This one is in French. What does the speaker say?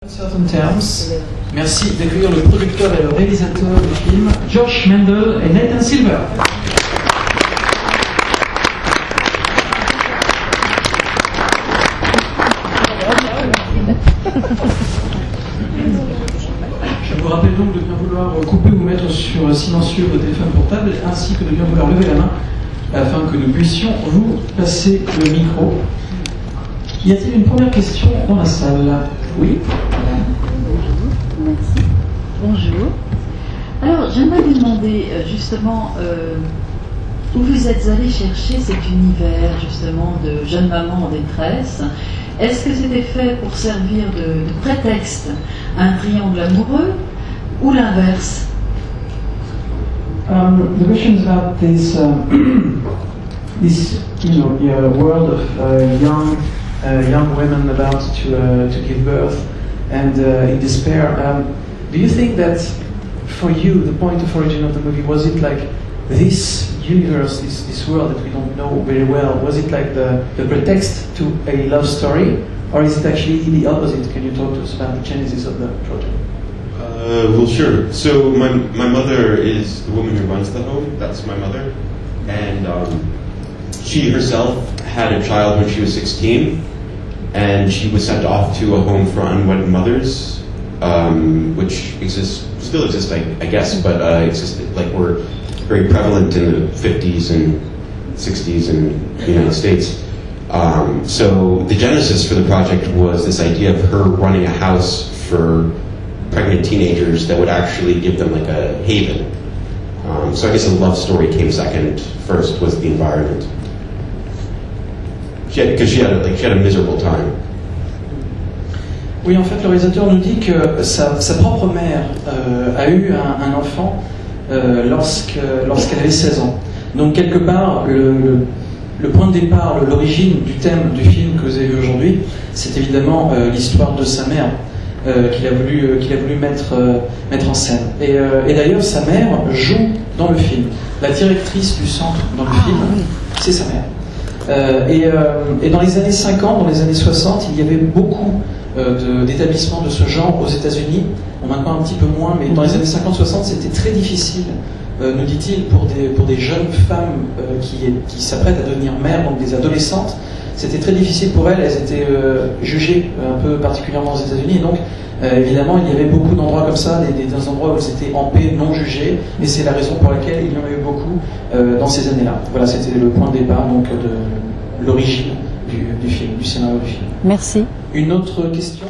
Certain terms. Merci d'accueillir le producteur et le réalisateur du film, Josh Mendel et Nathan Silver. Je vous rappelle donc de bien vouloir couper ou mettre sur silencieux vos téléphones portables, ainsi que de bien vouloir lever la main afin que nous puissions vous passer le micro. Y a-t-il une première question dans la salle? Oui. Merci. Bonjour. Alors, j'aimerais vous demander justement où vous êtes allé chercher cet univers justement de jeune maman en détresse. Est-ce que c'était fait pour servir de prétexte à un triangle amoureux ou l'inverse? The question is about this, this world of young women about to give birth and in despair. Do you think that for you the point of origin of the movie, was it like this universe, this world that we don't know very well, was it like the pretext to a love story, or is it actually the opposite? Can you talk to us about the genesis of the project? Well, sure. So my mother is the woman who runs the home. That's my mother, and she herself had a child when she was 16, and she was sent off to a home for unwedded mothers, which still exists, I guess, but were very prevalent in the 50s and 60s in the United States. So the genesis for the project was this idea of her running a house for pregnant teenagers that would actually give them like a haven. So I guess the love story came second. First was the environment. Because she had a miserable time. Oui, en fait, le réalisateur nous dit que sa propre mère a eu un enfant lorsqu'elle avait 16 ans. Donc quelque part, le point de départ, l'origine du thème du film que vous avez vu aujourd'hui, c'est évidemment l'histoire de sa mère qu'il a voulu mettre en scène. Et d'ailleurs, sa mère joue dans le film. La directrice du centre dans le film, c'est sa mère. Et dans les années 50, dans les années 60, il y avait beaucoup d'établissements de ce genre aux États-Unis. Maintenant un petit peu moins, mais dans les années 50-60, c'était très difficile, nous dit-il, pour des jeunes femmes qui s'apprêtent à devenir mères, donc des adolescentes. C'était très difficile pour elles, elles étaient jugées un peu particulièrement aux États-Unis. Et donc, évidemment, il y avait beaucoup d'endroits comme ça, des endroits où elles étaient en paix, non jugées, et c'est la raison pour laquelle il y en a eu beaucoup dans ces années-là. Voilà, c'était le point de départ donc, de l'origine du film, du scénario du film. Merci. Une autre question?